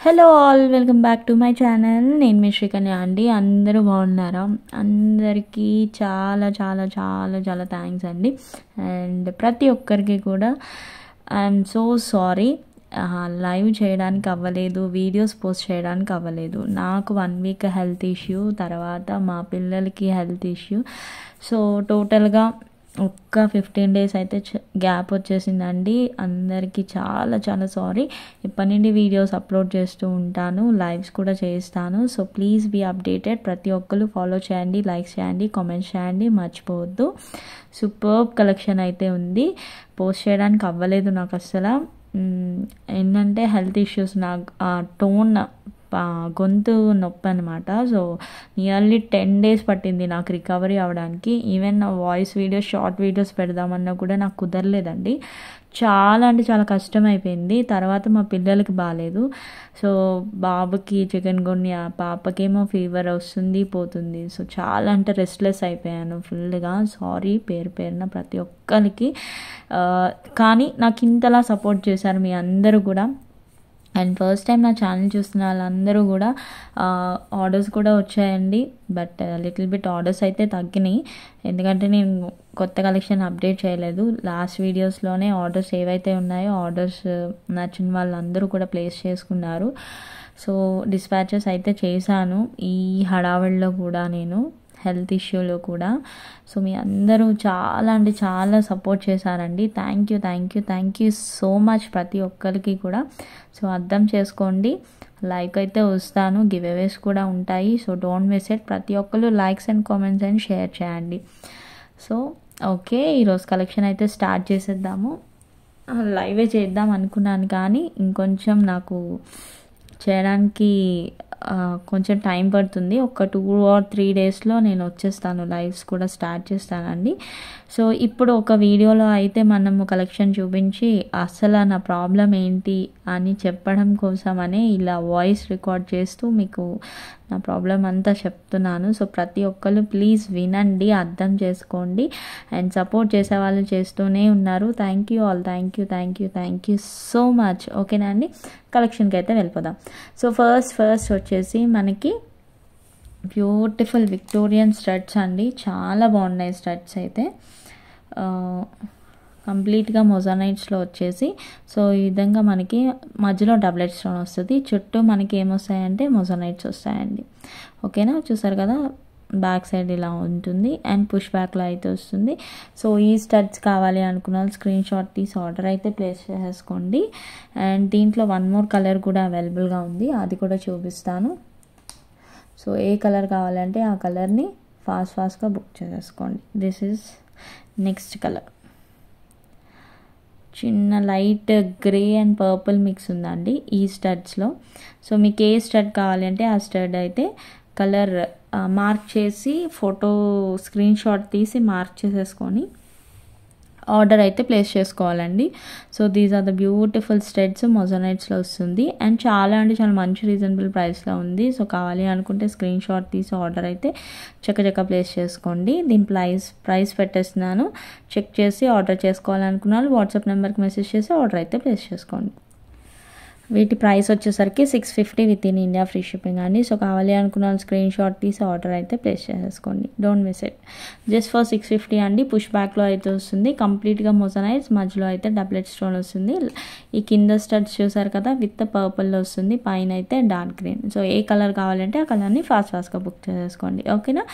Hello all, welcome back to my channel. నేను మీ శ్రీకన్య అండి. అందరూ బాగున్నారా? అందరికీ చాలా చాలా చాలా చాలా థ్యాంక్స్ అండి. అండ్ ప్రతి ఒక్కరికి కూడా ఐఎమ్ సో సారీ, లైవ్ చేయడానికి అవ్వలేదు, వీడియోస్ పోస్ట్ చేయడానికి అవ్వలేదు. నాకు 1 వీక్ హెల్త్ ఇష్యూ, తర్వాత మా పిల్లలకి హెల్త్ ఇష్యూ. సో టోటల్గా ఒక్క 15 డేస్ అయితే గ్యాప్ వచ్చేసిందండి. అందరికీ చాలా చాలా సారీ. ఇప్పటి నుండి వీడియోస్ అప్లోడ్ చేస్తూ ఉంటాను, లైవ్స్ కూడా చేస్తాను. So please be updated. ప్రతి ఒక్కరు ఫాలో చేయండి, లైక్స్ చేయండి, కామెంట్స్ చేయండి, మర్చిపోవద్దు. సూపర్బ్ కలెక్షన్ అయితే ఉంది. పోస్ట్ చేయడానికి అవ్వలేదు నాకు అస్సలు. ఏంటంటే హెల్త్ ఇష్యూస్, నాకు టోన్ గొంతు నొప్పి అనమాట. సో నియర్లీ 10 డేస్ పట్టింది నాకు రికవరీ అవ్వడానికి. ఈవెన్ నా వాయిస్ వీడియోస్, షార్ట్ వీడియోస్ పెడదామన్నా కూడా నాకు కుదరలేదండి. చాలా అంటే చాలా కష్టం అయిపోయింది. తర్వాత మా పిల్లలకి బాగాలేదు. సో బాబుకి చికెన్ గున్యా, పాపకేమో ఫీవర్ వస్తుంది పోతుంది. సో చాలా అంటే రెస్ట్లెస్ అయిపోయాను ఫుల్గా. సారీ పేరున ప్రతి ఒక్కరికి. కానీ నాకు ఇంతలా సపోర్ట్ చేశారు మీ అందరూ కూడా. అండ్ ఫస్ట్ టైం నా ఛానల్ చూస్తున్న వాళ్ళందరూ కూడా ఆర్డర్స్ కూడా వచ్చాయండి. బట్ లిటిల్ బిట్ ఆర్డర్స్ అయితే తగ్గినాయి, ఎందుకంటే నేను కొత్త కలెక్షన్ అప్డేట్ చేయలేదు. లాస్ట్ వీడియోస్లోనే ఆర్డర్స్ ఏవైతే ఉన్నాయో ఆర్డర్స్ నచ్చిన వాళ్ళందరూ కూడా ప్లేస్ చేసుకున్నారు. సో డిస్పాచెస్ అయితే చేశాను ఈ హడావిడిలో కూడా, నేను హెల్త్ ఇష్యూలో కూడా. సో మీ అందరూ చాలా అంటే చాలా సపోర్ట్ చేశారండి. థ్యాంక్ యూ సో మచ్ ప్రతి ఒక్కరికి కూడా. సో అర్థం చేసుకోండి, లైక్ అయితే వస్తాను, గివ్ అవేస్ కూడా ఉంటాయి. So don't miss it. ప్రతి ఒక్కరు likes and comments and share చేయండి. సో ఓకే, ఈరోజు కలెక్షన్ అయితే స్టార్ట్ చేసేద్దాము. లైవే చేద్దాం అనుకున్నాను, కానీ ఇంకొంచెం నాకు చేయడానికి కొంచెం టైం పడుతుంది. ఒక 2 or 3 డేస్లో నేను వచ్చేస్తాను, లైవ్స్ కూడా స్టార్ట్ చేస్తానండి. సో ఇప్పుడు ఒక వీడియోలో అయితే మనము కలెక్షన్ చూపించి అసలు నా ప్రాబ్లం ఏంటి అని చెప్పడం కోసమనే ఇలా వాయిస్ రికార్డ్ చేస్తూ మీకు నా ప్రాబ్లం అంతా చెప్తున్నాను. సో ప్రతి ఒక్కరు ప్లీజ్ వినండి, అర్థం చేసుకోండి. అండ్ సపోర్ట్ చేసే వాళ్ళు చేస్తూనే ఉన్నారు. Thank you all, thank you so much. ఓకేనా అండి, కలెక్షన్కి అయితే వెళ్ళిపోదాం. సో ఫస్ట్ వచ్చేసి మనకి బ్యూటిఫుల్ విక్టోరియన్ స్టడ్స్ అండి. చాలా బాగున్నాయి స్టడ్స్ అయితే. కంప్లీట్గా మొజానైట్స్లో వచ్చేసి, సో ఈ విధంగా మనకి మధ్యలో డబ్లెట్ స్టోన్ వస్తుంది, చుట్టూ మనకి ఏమొస్తాయంటే మొజానైట్స్ వస్తాయండి. ఓకేనా, చూసారు కదా, బ్యాక్ సైడ్ ఇలా ఉంటుంది అండ్ పుష్ బ్యాక్లో అయితే వస్తుంది. సో ఈ స్టడ్స్ కావాలి అనుకున్న వాళ్ళు స్క్రీన్ షాట్ తీసి ఆర్డర్ అయితే ప్లేస్ చేసేసుకోండి. అండ్ దీంట్లో 1 more కలర్ కూడా అవైలబుల్గా ఉంది, అది కూడా చూపిస్తాను. సో ఏ కలర్ కావాలంటే ఆ కలర్ని ఫాస్ట్గా బుక్ చేసేసుకోండి. This is next colour. చిన్న light grey and purple mix ఉందండి ఈ స్టడ్స్లో. సో మీకు ఏ స్టడ్ కావాలి అంటే ఆ స్టడ్ అయితే కలర్ మార్క్ చేసి ఫోటో స్క్రీన్ షాట్ తీసి మార్క్ చేసేసుకొని ఆర్డర్ అయితే ప్లేస్ చేసుకోవాలండి. So these are the beautiful studs, మొజానైట్స్లో వస్తుంది. అండ్ చాలా అంటే చాలా మంచి రీజనబుల్ ప్రైస్లో ఉంది. సో కావాలి అనుకుంటే స్క్రీన్ షాట్ తీసి ఆర్డర్ అయితే చక్కచక్క ప్లేస్ చేసుకోండి. దీని ప్రైస్ పెట్టేస్తున్నాను, చెక్ చేసి ఆర్డర్ చేసుకోవాలనుకున్న వాళ్ళు వాట్సాప్ నెంబర్కి మెసేజ్ చేసి ఆర్డర్ అయితే ప్లేస్ చేసుకోండి. వీటి ప్రైస్ వచ్చేసరికి 650 with in India free shipping అండి. సో కావాలి అనుకున్న స్క్రీన్ షాట్ తీసి ఆర్డర్ అయితే ప్లేస్ చేసేసుకోండి, don't miss it. Just for 650 అండి. పుష్ బ్యాక్లో అయితే వస్తుంది, కంప్లీట్గా మొజానైట్స్, మధ్యలో అయితే డబ్లెట్ స్టోన్ వస్తుంది. ఈ కింద స్టడ్స్ చూసారు కదా, విత్ పర్పుల్లో వస్తుంది, పైన అయితే డార్క్ గ్రీన్. సో ఏ కలర్ కావాలంటే ఆ కలర్ని ఫాస్ట్గా బుక్ చేసేసుకోండి. ఓకేనా,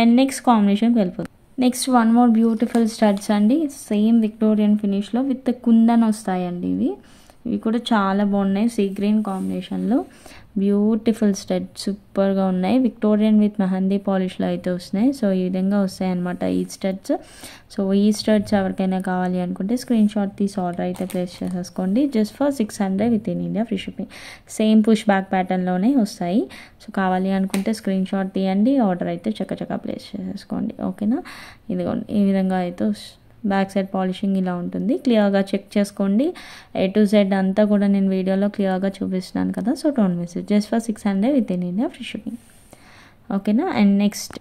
అండ్ నెక్స్ట్ కాంబినేషన్కి వెళ్ళిపోతుంది. నెక్స్ట్ 1 more బ్యూటిఫుల్ స్టడ్స్ అండి. సేమ్ విక్టోరియన్ ఫినిష్లో విత్ కుందన్ వస్తాయండి ఇవి కూడా చాలా బాగున్నాయి. సీ గ్రీన్ కాంబినేషన్లో బ్యూటిఫుల్ స్టడ్, సూపర్గా ఉన్నాయి. విక్టోరియన్ విత్ మెహందీ పాలిష్లో అయితే వస్తున్నాయి. సో ఈ విధంగా వస్తాయి అన్నమాట ఈ స్టడ్స్. సో ఈ స్టడ్స్ ఎవరికైనా కావాలి అనుకుంటే స్క్రీన్ షాట్ తీసి ఆర్డర్ అయితే ప్లేస్ చేసేసుకోండి. Just for 600 with in India free shipping. Same push back ప్యాటర్న్లోనే వస్తాయి. సో కావాలి అనుకుంటే స్క్రీన్ షాట్ తీయండి, ఆర్డర్ అయితే చక్కచక్క ప్లేస్ చేసేసుకోండి. ఓకేనా, ఇదిగోండి ఈ విధంగా అయితే బ్యాక్ సైడ్ పాలిషింగ్ ఇలా ఉంటుంది. క్లియర్గా చెక్ చేసుకోండి, A to Z అంతా కూడా నేను వీడియోలో క్లియర్గా చూపిస్తున్నాను కదా. So don't miss it. Just for 600 with in India free shipping. ఓకేనా, అండ్ నెక్స్ట్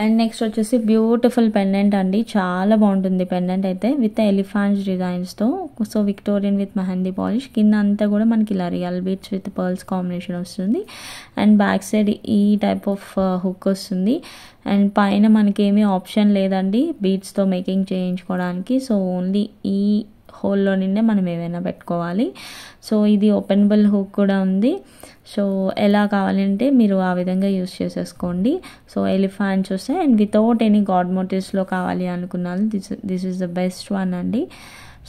అండ్ నెక్స్ట్ వచ్చేసి బ్యూటిఫుల్ పెండెంట్ అండి, చాలా బాగుంటుంది పెండెంట్ అయితే విత్ ఎలిఫాంట్స్ డిజైన్స్తో. So Victorian with mehndi polish, కింద అంతా కూడా మనకి ఇలా real beads with pearls combination వస్తుంది. అండ్ బ్యాక్ సైడ్ ఈ టైప్ ఆఫ్ హుక్ వస్తుంది. అండ్ పైన మనకేమీ ఆప్షన్ లేదండి బీట్స్తో మేకింగ్ చేయించుకోవడానికి. సో ఓన్లీ ఈ హోల్లో నిండే మనం ఏమైనా పెట్టుకోవాలి. సో ఇది ఓపెనబుల్ హుక్ కూడా ఉంది. సో ఎలా కావాలంటే మీరు ఆ విధంగా యూస్ చేసేసుకోండి. సో ఎలిఫాంట్స్ వస్తాయి అండ్ వితౌట్ ఎనీ గాడ్ మోటివ్స్లో కావాలి అనుకున్నాను this is the best one అండి.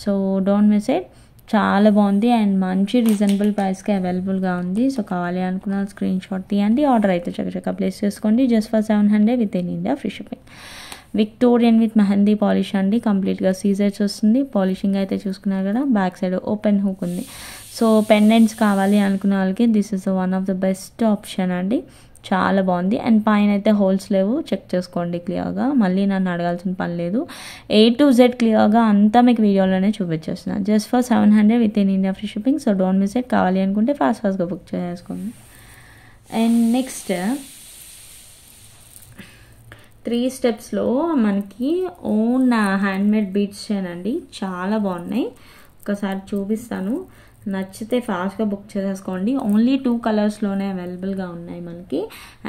సో డోంట్ మిస్ ఇట్, చాలా బాగుంది అండ్ మంచి రీజనబుల్ ప్రైస్కి అవైలబుల్గా ఉంది. సో కావాలి అనుకున్న స్క్రీన్ షాట్ తీయండి, ఆర్డర్ అయితే చక్కచక్క ప్లేస్ చేసుకోండి. Just for 700 with in India free shipping. Victorian with mehndi polish అండి, కంప్లీట్గా సీజర్స్ వస్తుంది. పాలిషింగ్ అయితే చూసుకున్నారు కదా, బ్యాక్ సైడ్ ఓపెన్ హుక్ ఉంది. సో పెండెంట్స్ కావాలి అనుకున్న వాళ్ళకి this is one of the best option అండి, చాలా బాగుంది. అండ్ పైన అయితే హోల్స్ లేవు, చెక్ చేసుకోండి క్లియర్గా, మళ్ళీ నన్ను అడగాల్సిన పని లేదు. A to Z క్లియర్గా అంతా మీకు వీడియోలోనే చూపించేస్తున్నాను. Just for 700 with in India free shipping. So don't miss it, కావాలి అనుకుంటే ఫాస్ట్గా బుక్ చేసుకోండి. అండ్ నెక్స్ట్ 3 స్టెప్స్లో మనకి ఓన్ హ్యాండ్మేడ్ బీట్స్ చేయనండి, చాలా బాగున్నాయి. ఒకసారి చూపిస్తాను, నచ్చితే ఫాస్ట్గా బుక్ చేసేసుకోండి. ఓన్లీ 2 కలర్స్లోనే అవైలబుల్గా ఉన్నాయి మనకి.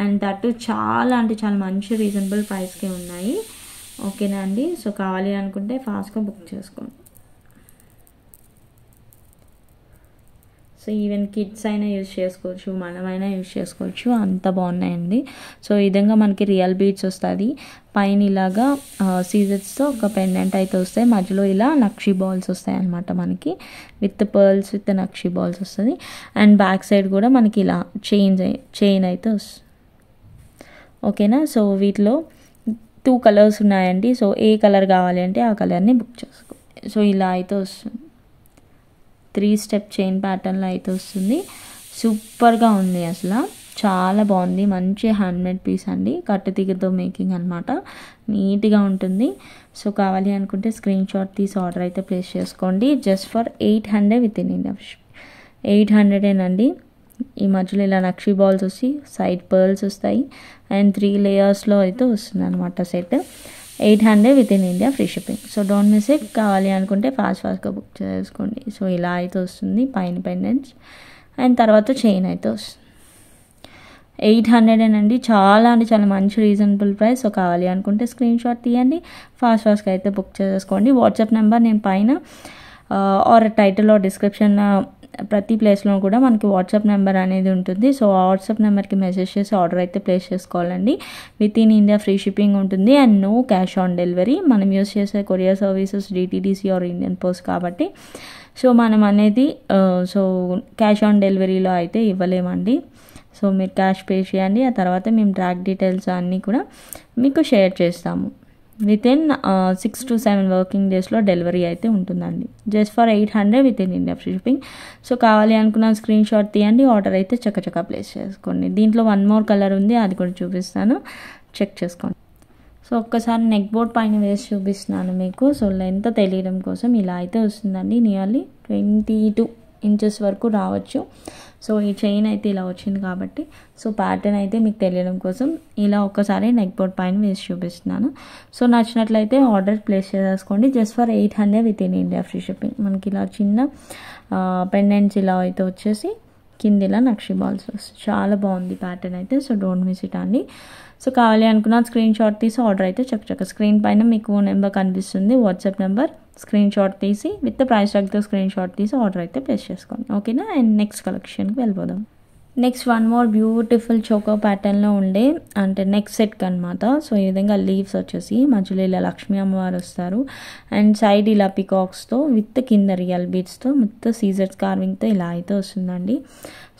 అండ్ దట్ చాలా అంటే చాలా మంచి రీజనబుల్ ప్రైస్కే ఉన్నాయి. ఓకేనా అండి. సో కావాలి అనుకుంటే ఫాస్ట్గా బుక్ చేసుకోండి. సో ఈవెన్ కిడ్స్ అయినా యూజ్ చేసుకోవచ్చు, మనమైనా యూజ్ చేసుకోవచ్చు, అంత బాగున్నాయండి. సో ఈ విధంగా మనకి రియల్ బీడ్స్ వస్తుంది. పైన ఇలాగా సీజర్స్తో ఒక పెండెంట్ అయితే వస్తాయి, మధ్యలో ఇలా నక్షి బాల్స్ వస్తాయి అన్నమాట మనకి, with pearls with nakshi balls వస్తుంది. అండ్ బ్యాక్ సైడ్ కూడా మనకి ఇలా చైన్ అయితే వస్తుంది. ఓకేనా. సో వీటిలో 2 కలర్స్ ఉన్నాయండి. సో ఏ కలర్ కావాలి అంటే ఆ కలర్ని బుక్ చేసుకో. సో ఇలా అయితే వస్తుంది, 3 స్టెప్ చైన్ ప్యాటర్న్లో అయితే వస్తుంది. సూపర్గా ఉంది, అసలు చాలా బాగుంది. మంచి హ్యాండ్మేడ్ పీస్ అండి, కట్టుతీగతో మేకింగ్ అనమాట, నీట్గా ఉంటుంది. సో కావాలి అనుకుంటే స్క్రీన్ షాట్ తీసి ఆర్డర్ అయితే ప్లేస్ చేసుకోండి. Just for 800 with in India. 800 ఈ మధ్యలో ఇలా నక్షి బాల్స్ వచ్చి సైడ్ పర్ల్స్ వస్తాయి అండ్ 3 లేయర్స్లో అయితే వస్తుంది అనమాట set. 800 with in India free shipping. So don't miss it, కావాలి అనుకుంటే ఫాస్ట్గా బుక్ చేసుకోండి. సో ఇలా అయితే వస్తుంది పైన పెండెంట్స్ అండ్ తర్వాత చైన్ అయితే వస్తుంది. 800 అండి, చాలా అంటే చాలా మంచి రీజనబుల్ ప్రైస్. సో కావాలి అనుకుంటే స్క్రీన్ షాట్ తీయండి, ఫాస్ట్గా అయితే బుక్ చేసేసుకోండి. వాట్సాప్ నెంబర్ నేను పైన ఆర్ టైటిల్ డిస్క్రిప్షన్ ప్రతి ప్లేస్లో కూడా మనకి వాట్సాప్ నెంబర్ అనేది ఉంటుంది. సో వాట్సాప్ నెంబర్కి మెసేజ్ చేసి ఆర్డర్ అయితే ప్లేస్ చేసుకోవాలండి. With in India free shipping ఉంటుంది and no cash on delivery. మనం యూస్ చేసే courier services DTDC or Indian post కాబట్టి సో మనం అనేది సో క్యాష్ ఆన్ డెలివరీలో అయితే ఇవ్వలేమండి. సో మీరు క్యాష్ పే చేయండి, ఆ తర్వాత మేము ట్రాక్ డీటెయిల్స్ అన్నీ కూడా మీకు షేర్ చేస్తాము. విత్ ఇన్ 6 to 7 వర్కింగ్ డేస్లో డెలివరీ అయితే ఉంటుందండి. Just for 800 with in India free shipping. So కావాలి అనుకున్న స్క్రీన్ షాట్ తీయండి, ఆర్డర్ అయితే చక్కచక్క ప్లేస్ చేసుకోండి. దీంట్లో 1 more కలర్ ఉంది, అది కూడా చూపిస్తాను, చెక్ చేసుకోండి. సో ఒక్కసారి నెక్ బోర్డ్ పైన వేసి చూపిస్తున్నాను మీకు. సో లెంత్ తెలియడం కోసం ఇలా అయితే వస్తుందండి, నియర్లీ 22 inches వరకు రావచ్చు. సో ఈ చైన్ అయితే ఇలా వచ్చింది కాబట్టి సో ప్యాటర్న్ అయితే మీకు తెలియడం కోసం ఇలా ఒక్కసారి నెక్ బోర్డ్ పైన వేసి చూపిస్తున్నాను. సో నచ్చినట్లయితే ఆర్డర్ ప్లేస్ చేసేసుకోండి. Just for 800 with in India free shipping. మనకి ఇలా చిన్న పెండెంట్స్ ఇలా అయితే వచ్చేసి కింద ఇలా నక్షి బాల్స్ వస్తాయి, చాలా బాగుంది ప్యాటర్న్ అయితే. సో డోంట్ మిస్ ఇట్ అండి. సో కావాలి అనుకున్న స్క్రీన్ షాట్ తీసి ఆర్డర్ అయితే చక్కచక్క స్క్రీన్ పైన మీకు నెంబర్ కనిపిస్తుంది, వాట్సాప్ నెంబర్, స్క్రీన్ షాట్ తీసి విత్ ప్రైస్ ట్యాగ్తో స్క్రీన్ షాట్ తీసి ఆర్డర్ అయితే ప్లేస్ చేసుకోండి. ఓకేనా. అండ్ నెక్స్ట్ కలెక్షన్కి వెళ్ళిపోదాం. నెక్స్ట్ 1 more బ్యూటిఫుల్ చోకో ప్యాటర్న్లో ఉండే అంటే నెక్ సెట్కి అనమాట. సో ఈ విధంగా లీవ్స్ వచ్చేసి మధ్యలో ఇలా లక్ష్మీ అమ్మవారు వస్తారు అండ్ సైడ్ ఇలా పికాక్స్తో విత్ కింద రియల్ బీడ్స్తో మొత్తం సీజర్స్ కార్వింగ్తో ఇలా అయితే వస్తుందండి.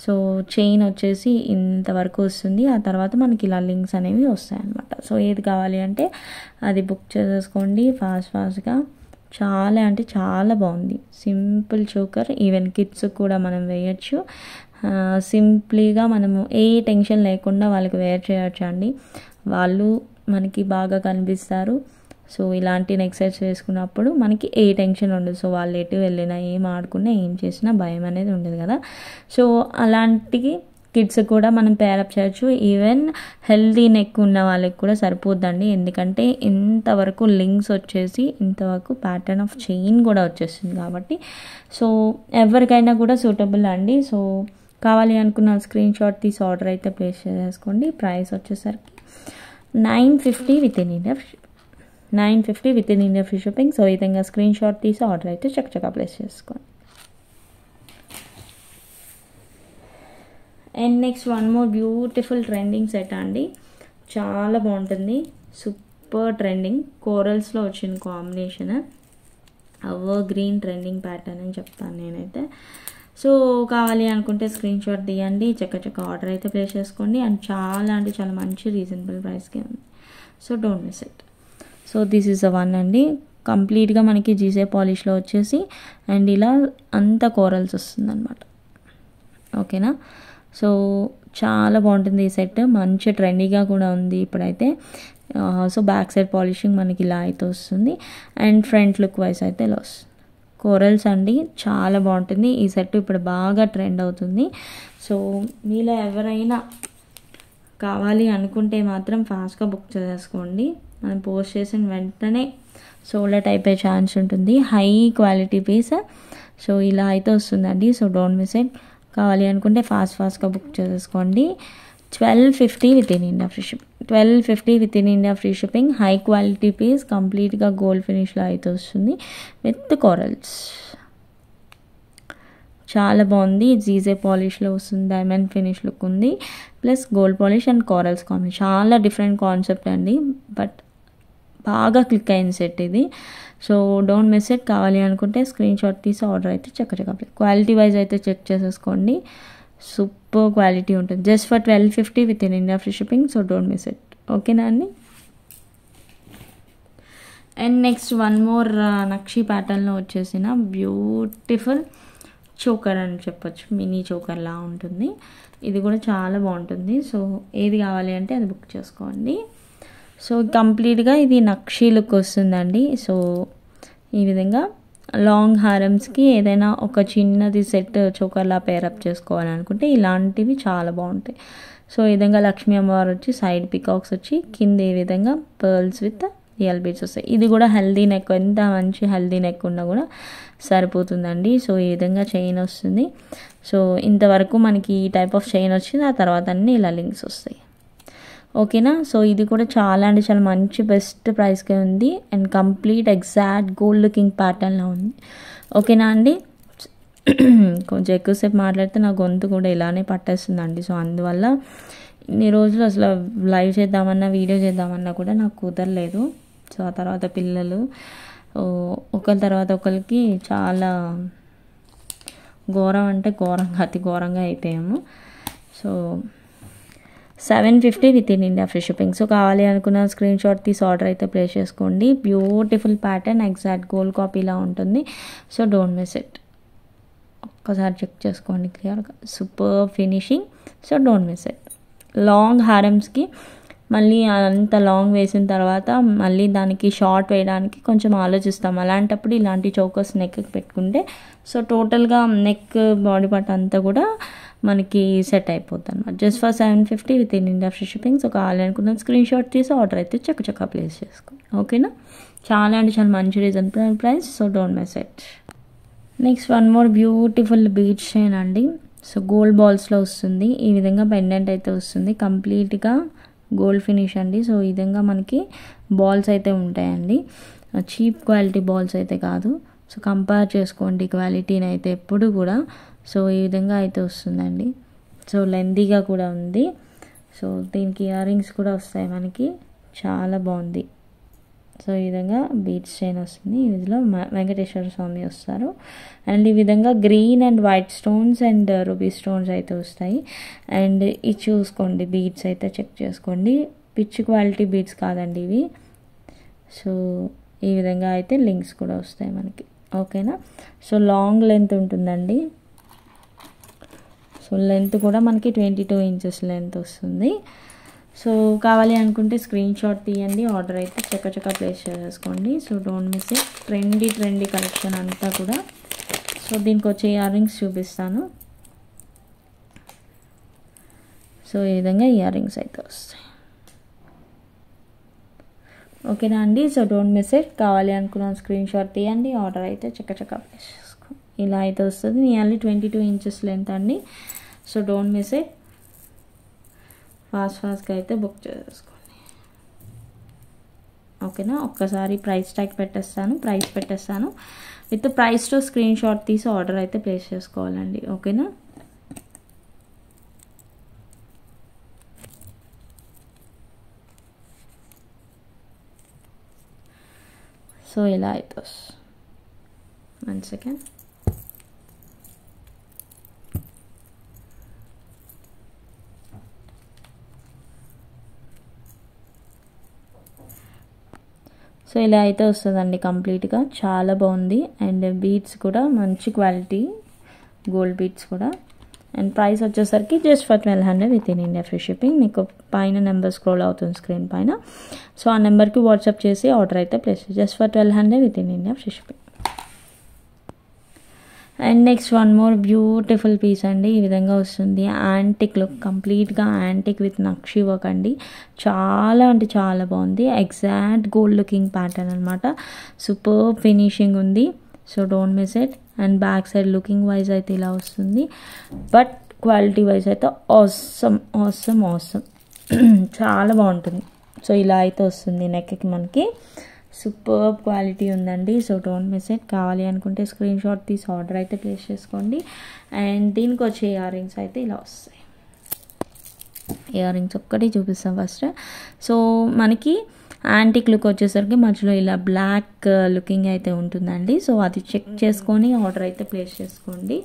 సో చైన్ వచ్చేసి ఇంతవరకు వస్తుంది, ఆ తర్వాత మనకి ఇలా లింక్స్ అనేవి వస్తాయి అనమాట. సో ఏది కావాలి అంటే అది బుక్ చేసేసుకోండి ఫాస్ట్గా. చాలా అంటే చాలా బాగుంది, సింపుల్ చోకర్, ఈవెన్ కిడ్స్ కూడా మనం వేయచ్చు. సింప్లీగా మనము ఏ టెన్షన్ లేకుండా వాళ్ళకి వేర్ చేయొచ్చు అండి, వాళ్ళు మనకి బాగా కనిపిస్తారు. సో ఇలాంటి నెక్ సెట్స్ వేసుకున్నప్పుడు మనకి ఏ టెన్షన్ ఉండదు. సో వాళ్ళు ఎటు వెళ్ళినా ఏం ఆడుకున్నా ఏం చేసినా భయం అనేది ఉండదు కదా. సో అలాంటి కిడ్స్ కూడా మనం పేరప్ చేయొచ్చు. ఈవెన్ హెల్దీ నెక్ ఉన్న వాళ్ళకి కూడా సరిపోద్దండి, ఎందుకంటే ఇంతవరకు లింక్స్ వచ్చేసి ఇంతవరకు ప్యాటర్న్ ఆఫ్ చైన్ కూడా వచ్చేస్తుంది కాబట్టి సో ఎవరికైనా కూడా సూటబుల్ అండి. సో కావాలి అనుకున్న స్క్రీన్ షాట్ తీసి ఆర్డర్ అయితే ప్లేస్ చేసుకోండి. ప్రైస్ వచ్చేసరికి $950 with in India $950 with in India free shipping. So ఈ విధంగా స్క్రీన్ షాట్ తీసి ఆర్డర్ అయితే చక్కగా ప్లేస్ చేసుకోండి. And next one more beautiful trending set అండి, చాలా బాగుంటుంది, సూపర్ ట్రెండింగ్, కోరల్స్లో వచ్చిన combination, our green trending pattern అని చెప్తాను నేనైతే. సో కావాలి అనుకుంటే స్క్రీన్ షాట్ తీయండి, చక్క ఆర్డర్ అయితే ప్లేస్ చేసుకోండి. అండ్ చాలా అంటే చాలా మంచి రీజనబుల్ ప్రైస్కే ఉంది, so don't miss it. So this is the one అండి, కంప్లీట్గా మనకి జీసే పాలిష్లో వచ్చేసి అండ్ ఇలా అంత కోరల్స్ వస్తుందన్నమాట. ఓకేనా, సో చాలా బాగుంటుంది ఈ సెట్, మంచి ట్రెండీగా కూడా ఉంది ఇప్పుడైతే. సో బ్యాక్ సైడ్ పాలిషింగ్ మనకి ఇలా అయితే వస్తుంది అండ్ ఫ్రంట్ లుక్ వైజ్ అయితే ఇలా వస్తుంది. కోరల్స్ అండి, చాలా బాగుంటుంది ఈ సెట్, ఇప్పుడు బాగా ట్రెండ్ అవుతుంది. సో మీలో ఎవరైనా కావాలి అనుకుంటే మాత్రం ఫాస్ట్గా బుక్ చేసుకోండి, మనం పోస్ట్ చేసిన వెంటనే సోల్డ్ అవుట్ అయిపోయే ఛాన్స్ ఉంటుంది. హై క్వాలిటీ పీస్, సో ఇలా అయితే వస్తుందండి, సో డోంట్ మిస్ ఇట్. కావాలి అనుకుంటే ఫాస్ట్గా బుక్ చేసేసుకోండి. $1250 with in India free shipping, $1250 with in India free shipping. High quality piece, కంప్లీట్గా గోల్డ్ ఫినిష్లో అయితే వస్తుంది విత్ కోరల్స్, చాలా బాగుంది. జీజే పాలిష్లో వస్తుంది, డైమండ్ ఫినిష్ లుక్ ఉంది, plus gold polish and corals combination, చాలా డిఫరెంట్ కాన్సెప్ట్ అండి, బట్ బాగా క్లిక్ అయింది సెట్ ఇది. So don't miss it. కావాలి అనుకుంటే స్క్రీన్ షాట్ తీసి ఆర్డర్ అయితే చక్కగా క్వాలిటీ వైజ్ అయితే చెక్ చేసేసుకోండి, సూపర్ క్వాలిటీ ఉంటుంది. Just for $1250 with in India free shipping, so don't miss it. ఓకేనా అండి. అండ్ నెక్స్ట్ వన్ మోర్ నక్షి ప్యాటర్న్లో వచ్చేసిన బ్యూటిఫుల్ చోకర్ అని చెప్పొచ్చు, మినీ చోకర్లా ఉంటుంది, ఇది కూడా చాలా బాగుంటుంది. సో ఏది కావాలి అంటే అది బుక్ చేసుకోండి. సో కంప్లీట్గా ఇది నక్షి లుక్ వస్తుందండి. సో ఈ విధంగా లాంగ్ హారమ్స్కి ఏదైనా ఒక చిన్నది సెట్ చోకర్లా పేరప్ చేసుకోవాలనుకుంటే ఇలాంటివి చాలా బాగుంటాయి. సో ఈ విధంగా లక్ష్మీ అమ్మవారు వచ్చి సైడ్ పికాక్స్ వచ్చి కింద ఈ విధంగా పర్ల్స్ విత్ రియల్ బీడ్స్ వస్తాయి. ఇది కూడా హెల్దీ నెక్, ఎంత మంచి హెల్దీ నెక్ ఉన్నా కూడా సరిపోతుందండి. సో ఈ విధంగా చైన్ వస్తుంది. సో ఇంతవరకు మనకి ఈ టైప్ ఆఫ్ చైన్ వచ్చింది, ఆ తర్వాత అన్నీ ఇలా లింక్స్ వస్తాయి. ఓకేనా, సో ఇది కూడా చాలా అంటే చాలా మంచి బెస్ట్ ప్రైస్కే ఉంది and complete exact gold looking ప్యాటర్న్లో ఉంది. ఓకేనా అండి. కొంచెం ఎక్కువసేపు మాట్లాడితే నా గొంతు కూడా ఇలానే పట్టేస్తుందండి. సో అందువల్ల ఇన్ని రోజులు అసలు లైవ్ చేద్దామన్నా వీడియో చేద్దామన్నా కూడా నాకు కుదరలేదు. సో ఆ తర్వాత పిల్లలు ఒకరి తర్వాత ఒకరికి చాలా ఘోరం అంటే ఘోరంగా అతి ఘోరంగా అయిపోయాము. So $750 with in India free shipping. So కావాలి అనుకున్న స్క్రీన్ షాట్ తీసి ఆర్డర్ అయితే ప్లేస్ చేసుకోండి. బ్యూటిఫుల్ ప్యాటర్న్, ఎగ్జాక్ట్ గోల్డ్ కాపీలా ఉంటుంది. So don't miss it. ఒక్కసారి చెక్ చేసుకోండి క్లియర్గా, super finishing. So don't miss it. Long హారమ్స్కి మళ్ళీ అంత లాంగ్ వేసిన తర్వాత మళ్ళీ దానికి షార్ట్ వేయడానికి కొంచెం ఆలోచిస్తాం, అలాంటప్పుడు ఇలాంటి చౌకస్ నెక్కి పెట్టుకుంటే సో టోటల్గా నెక్ బాడీ పార్ట్ అంతా కూడా మనకి సెట్ అయిపోతుంది అనమాట. Just for $750 with in India free shipping. So కావాలనుకున్న స్క్రీన్ షాట్ తీసి ఆర్డర్ అయితే చక్కగా ప్లేస్ చేసుకోండి. ఓకేనా, చాలా అంటే చాలా మంచి reasonable price. So don't miss it. Next one more beautiful beach chain అండి. సో గోల్డ్ బాల్స్లో వస్తుంది, ఈ విధంగా పెండెంట్ అయితే వస్తుంది, కంప్లీట్గా గోల్డ్ ఫినిష్ అండి. సో ఈ విధంగా మనకి బాల్స్ అయితే ఉంటాయండి, చీప్ క్వాలిటీ బాల్స్ అయితే కాదు. సో కంపేర్ చేసుకోండి క్వాలిటీని అయితే ఎప్పుడు కూడా. సో ఈ విధంగా అయితే వస్తుందండి. సో లెందీగా కూడా ఉంది. సో దీనికి ఇయర్ రింగ్స్ కూడా వస్తాయి మనకి, చాలా బాగుంది. సో ఈ విధంగా బీడ్స్ చైన్ వస్తుంది, ఇందులో వెంకటేశ్వర స్వామి వస్తారు అండ్ ఈ విధంగా green and white stones and ruby stones అయితే వస్తాయి. అండ్ ఇది చూసుకోండి, బీడ్స్ అయితే చెక్ చేసుకోండి, పిచ్ క్వాలిటీ బీడ్స్ కాదండి ఇవి. సో ఈ విధంగా అయితే లింక్స్ కూడా వస్తాయి మనకి. ఓకేనా, సో లాంగ్ లెంత్ ఉంటుందండి. సో లెంత్ కూడా మనకి 22 ఇంచెస్ లెంత్ వస్తుంది. సో కావాలి అనుకుంటే స్క్రీన్ షాట్ తీయండి, ఆర్డర్ అయితే చక్కగా ప్లేస్ చేసుకోండి. So don't miss it. Trendy collection అంతా కూడా. సో దీనికి వచ్చే ఇయర్ రింగ్స్ చూపిస్తాను. సో ఈ విధంగా ఇయర్ రింగ్స్ అయితే వస్తాయి. ఓకేనా అండి. So don't miss it. కావాలి అనుకున్న స్క్రీన్ షాట్ తీయండి, ఆర్డర్ అయితే చక్కచక్క ప్లేస్ చేసుకోండి. ఇలా అయితే వస్తుంది. నియర్లీ 22 ఇంచెస్ లెంత్ అండి. So don't miss it. ఫాస్ట్గా అయితే బుక్ చేసుకోండి. ఓకేనా. ఒక్కసారి ప్రైస్ ట్యాగ్ పెట్టేస్తాను. విత్ ప్రైస్తో స్క్రీన్ షాట్ తీసి ఆర్డర్ అయితే ప్లేస్ చేసుకోవాలండి. ఓకేనా. సో ఇలా అయితే 1 సెకండ్. సో ఇలా అయితే వస్తుందండి కంప్లీట్గా. చాలా బాగుంది. అండ్ బీడ్స్ కూడా మంచి క్వాలిటీ గోల్డ్ బీడ్స్ కూడా. అండ్ ప్రైస్ వచ్చేసరికి just for 1200 with in India free shipping. మీకు పైన నెంబర్ స్క్రోల్ అవుతుంది స్క్రీన్ పైన. సో ఆ నెంబర్కి వాట్సాప్ చేసి ఆర్డర్ అయితే place just for 1200 with in India free shipping. And next one more beautiful piece అండి. ఈ విధంగా వస్తుంది. యాంటిక్ లుక్, కంప్లీట్గా యాంటిక్ విత్ నక్షి వర్క్ అండి. చాలా అంటే చాలా బాగుంది. ఎగ్జాక్ట్ గోల్డ్ లుకింగ్ ప్యాటర్న్ అనమాట. సూపర్ ఫినిషింగ్ ఉంది. So don't miss it. And back side looking wise అయితే ఇలా వస్తుంది. బట్ క్వాలిటీ వైజ్ అయితే ఆసమ్ చాలా బాగుంటుంది. సో ఇలా అయితే వస్తుంది నెక్కి మనకి. సూపర్ క్వాలిటీ ఉందండి. So don't miss it. కావాలి అనుకుంటే స్క్రీన్ షాట్ తీసి ఆర్డర్ అయితే ప్లేస్ చేసుకోండి. అండ్ దీనికి వచ్చే ఇయర్ రింగ్స్ అయితే ఇలా వస్తాయి. ఇయర్ రింగ్స్ ఒక్కటి చూపిస్తాం ఫస్ట్. సో మనకి యాంటిక్ లుక్ వచ్చేసరికి మధ్యలో ఇలా బ్లాక్ లుకింగ్ అయితే ఉంటుందండి. సో అది చెక్ చేసుకొని ఆర్డర్ అయితే ప్లేస్ చేసుకోండి.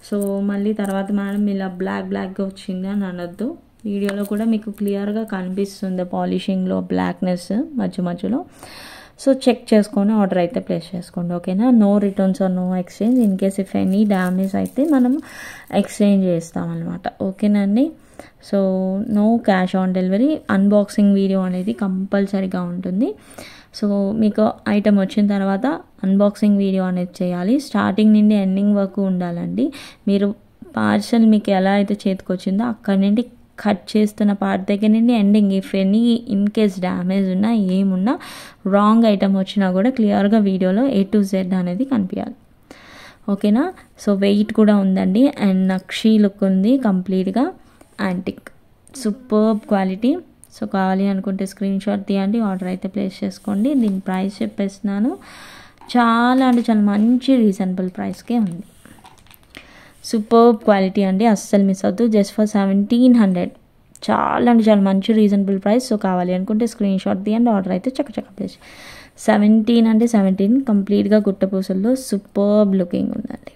సో మళ్ళీ తర్వాత మేడం ఇలా బ్లాక్గా వచ్చింది అని అనొద్దు. వీడియోలో కూడా మీకు క్లియర్గా కనిపిస్తుంది పాలిషింగ్లో బ్లాక్నెస్ మధ్యలో. సో చెక్ చేసుకొని ఆర్డర్ అయితే ప్లేస్ చేసుకోండి. ఓకేనా. No returns or no exchange. In case if any damage అయితే మనం ఎక్స్చేంజ్ చేస్తామన్నమాట. ఓకేనండి. So no cash on delivery. Unboxing video అనేది కంపల్సరీగా ఉంటుంది. సో మీకు ఐటమ్ వచ్చిన తర్వాత అన్బాక్సింగ్ వీడియో అనేది చేయాలి. స్టార్టింగ్ నుండి ఎండింగ్ వరకు ఉండాలండి. మీరు పార్సల్ మీకు ఎలా అయితే చేతికి వచ్చిందో అక్కడి నుండి కట్ చేస్తున్న పార్ట్ దగ్గర నుండి ending if any in case damage ఉన్నా ఏమున్నా రాంగ్ ఐటమ్ వచ్చినా కూడా క్లియర్గా వీడియోలో A to Z అనేది కనిపించాలి. ఓకేనా. సో వెయిట్ కూడా ఉందండి. అండ్ నక్షి లుక్ ఉంది. కంప్లీట్గా యాంటిక్ సూపర్ క్వాలిటీ. సో కావాలి అనుకుంటే స్క్రీన్ షాట్ తీయండి, ఆర్డర్ అయితే ప్లేస్ చేసుకోండి. దీని ప్రైస్ చెప్పేస్తున్నాను. చాలా అంటే చాలా మంచి రీజనబుల్ ప్రైస్కే ఉంది. సూపర్ క్వాలిటీ అండి. అస్సలు మిస్ అవుతుంది. Just for 1700. చాలా అంటే చాలా మంచి రీజనబుల్ ప్రైస్. సో కావాలి అనుకుంటే స్క్రీన్ షాట్ తీయండి, ఆర్డర్ అయితే చక్క ప్లేస్. 17 అంటే 17 కంప్లీట్గా గుట్టపూసల్లో సూపర్ లుకింగ్ ఉందండి.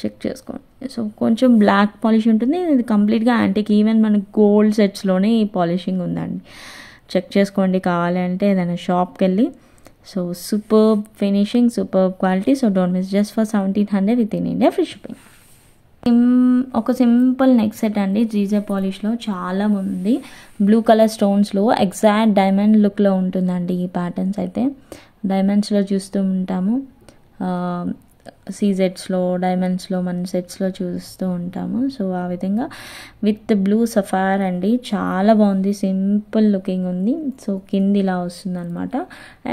చెక్ చేసుకోండి. సో కొంచెం బ్లాక్ పాలిష్ ఉంటుంది. ఇది కంప్లీట్గా యాంటిక్. ఈవెన్ మనకి గోల్డ్ సెట్స్లోనే ఈ పాలిషింగ్ ఉందండి. చెక్ చేసుకోండి కావాలి అంటే ఏదైనా షాప్కి వెళ్ళి. So super finishing, super quality. So don't miss. Just for 1700 with in India free shipping. ఒక సింపుల్ నెక్ సెట్ అండి. జీజే పాలిష్లో చాలా ఉంది. బ్లూ కలర్ స్టోన్స్లో ఎగ్జాక్ట్ డైమండ్ లుక్లో ఉంటుందండి ఈ ప్యాటర్న్స్ అయితే. డైమండ్స్లో చూస్తూ ఉంటాము, సీజెట్స్లో డైమండ్స్లో మన సెట్స్లో చూస్తూ ఉంటాము. సో ఆ విధంగా విత్ బ్లూ సఫార్ అండి. చాలా బాగుంది. సింపుల్ లుకింగ్ ఉంది. సో కింద ఇలా వస్తుంది అనమాట.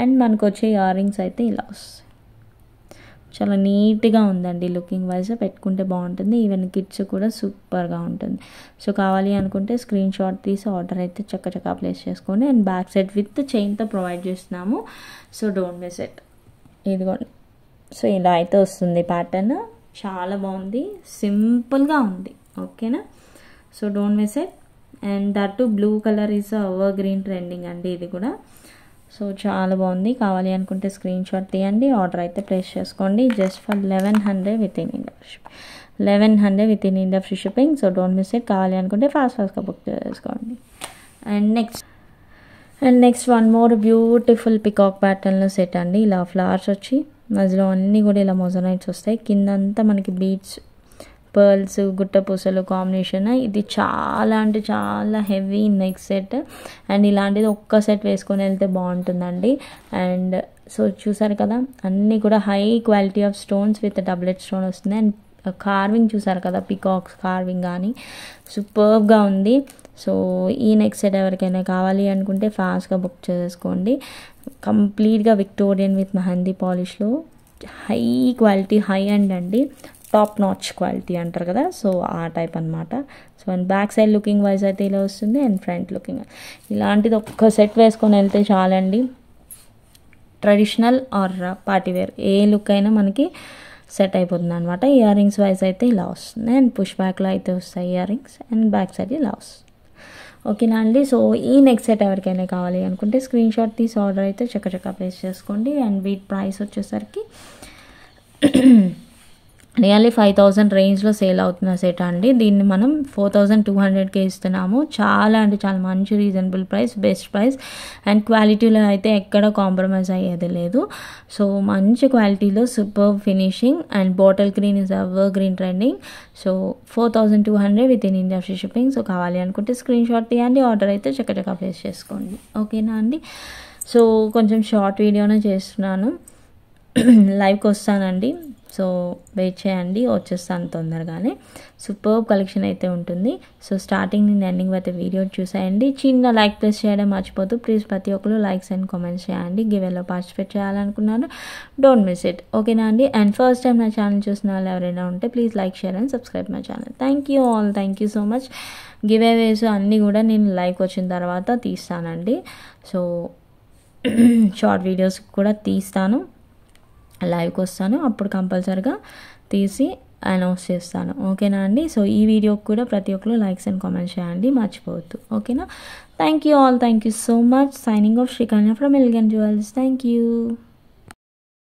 అండ్ మనకు వచ్చే ఇయర్ రింగ్స్ అయితే ఇలా వస్తాయి. చాలా నీట్గా ఉందండి. లుకింగ్ వైజ్ పెట్టుకుంటే బాగుంటుంది. ఈవెన్ కిడ్స్ కూడా సూపర్గా ఉంటుంది. సో కావాలి అనుకుంటే స్క్రీన్ షాట్ తీసి ఆర్డర్ అయితే చక్క ప్లేస్ చేసుకోండి. అండ్ బ్యాక్ సైడ్ విత్ చైన్తో ప్రొవైడ్ చేస్తున్నాము. So don't miss it. ఇదిగోండి. సో ఇలా అయితే వస్తుంది ప్యాటర్న్. చాలా బాగుంది. సింపుల్గా ఉంది. ఓకేనా. So don't miss it. And that blue colour is our green trending అండి ఇది కూడా. సో చాలా బాగుంది. కావాలి అనుకుంటే స్క్రీన్ షాట్ తీయండి, ఆర్డర్ అయితే ప్లేస్ చేసుకోండి. Just for 1100 with in India 1100 with in India free shipping. So don't miss it. కావాలి అనుకుంటే ఫాస్ట్గా బుక్ చేసుకోండి. And next one more beautiful peacock ప్యాటర్న్లో సెట్ అండి. ఇలా ఫ్లవర్స్ వచ్చి మధ్యలో అన్నీ కూడా ఇలా మొజనైట్స్ వస్తాయి. కిందంతా మనకి బీడ్స్, పర్ల్స్, గుట్టపూసలు కాంబినేషన్. ఇది చాలా అంటే చాలా హెవీ నెక్ సెట్. అండ్ ఇలాంటిది ఒక్క సెట్ వేసుకొని వెళ్తే బాగుంటుందండి. అండ్ సో చూసారు కదా, అన్నీ కూడా high quality of stones with doublet stone వస్తుంది. అండ్ కార్వింగ్ చూసారు కదా, పికాక్స్ కార్వింగ్ కానీ సూపర్గా ఉంది. సో ఈ నెక్ సెట్ ఎవరికైనా కావాలి అనుకుంటే ఫాస్ట్గా బుక్ చేసుకోండి. కంప్లీట్గా విక్టోరియన్ విత్ మెహందీ పాలిష్లో హై క్వాలిటీ, హై అండ్ అండి, టాప్ నాచ్ క్వాలిటీ అంటారు కదా, సో ఆ టైప్ అనమాట. So and back side looking wise అయితే ఇలా వస్తుంది, అండ్ ఫ్రంట్ లుకింగ్ ఇలాంటిది ఒక్క సెట్ వేసుకొని వెళ్తే చాలండి. ట్రెడిషనల్ ఆర్ పార్టీ వేర్ ఏ లుక్ అయినా మనకి సెట్ అయిపోతుంది అనమాట. ఇయర్ రింగ్స్ వైజ్ అయితే ఇలా వస్తుంది, అండ్ పుష్ బ్యాక్లో అయితే వస్తాయి ear rings, and back side ఇలా వస్తుంది. ఓకేనా అండి. సో ఈ నెక్ సెట్ ఎవరికైనా కావాలి అనుకుంటే స్క్రీన్ షాట్ తీసి ఆర్డర్ అయితే చక్కచక్క ప్లేస్ చేసుకోండి. అండ్ వీటి ప్రైస్ వచ్చేసరికి నియర్లీ 5,000 రేంజ్లో సేల్ అవుతున్న సెట్ అండి. దీన్ని మనం 4,200కే ఇస్తున్నాము. చాలా అంటే చాలా మంచి reasonable price, best price, and క్వాలిటీలో అయితే ఎక్కడ కాంప్రమైజ్ అయ్యేది లేదు. సో మంచి క్వాలిటీలో super finishing, and bottle green is ever green trending. So 4,200 with in India free shipping. So కావాలి అనుకుంటే స్క్రీన్ షాట్ తీయండి, ఆర్డర్ అయితే చక్కచక్క ప్లేస్ చేసుకోండి. ఓకేనా అండి. సో కొంచెం షార్ట్ వీడియోనే చేస్తున్నాను, లైవ్కి వస్తానండి. సో వెయిట్ చేయండి, వచ్చేస్తాను తొందరగానే. సూపర్ కలెక్షన్ అయితే ఉంటుంది. సో స్టార్టింగ్ నుండి ఎండింగ్ అయితే వీడియో చూసేయండి. చిన్న లైక్ ప్రెస్ చేయడం మర్చిపోతూ ప్లీజ్ ప్రతి ఒక్కరు లైక్స్ అండ్ కామెంట్స్ చేయండి. గివేలో పార్టిసిపేట్ చేయాలనుకున్నాను, డోంట్ మిస్ ఇట్. ఓకేనా అండి. అండ్ ఫస్ట్ టైం నా ఛానల్ చూసిన వాళ్ళు ఎవరైనా ఉంటే please like, share and subscribe my channel. Thank you all, thank you so much. Giveaways అన్నీ కూడా నేను లైక్ వచ్చిన తర్వాత తీస్తానండి. సో షార్ట్ వీడియోస్ కూడా తీస్తాను, లైవ్కి వస్తాను, అప్పుడు కంపల్సరిగా తీసి అనౌన్స్ చేస్తాను. ఓకేనా అండి. సో ఈ వీడియోకి కూడా ప్రతి ఒక్కరు లైక్స్ అండ్ కామెంట్స్ చేయండి, మర్చిపోవద్దు. ఓకేనా. Thank you all, thank you so much. Signing off Srikanya from elegant jewels. Thank you.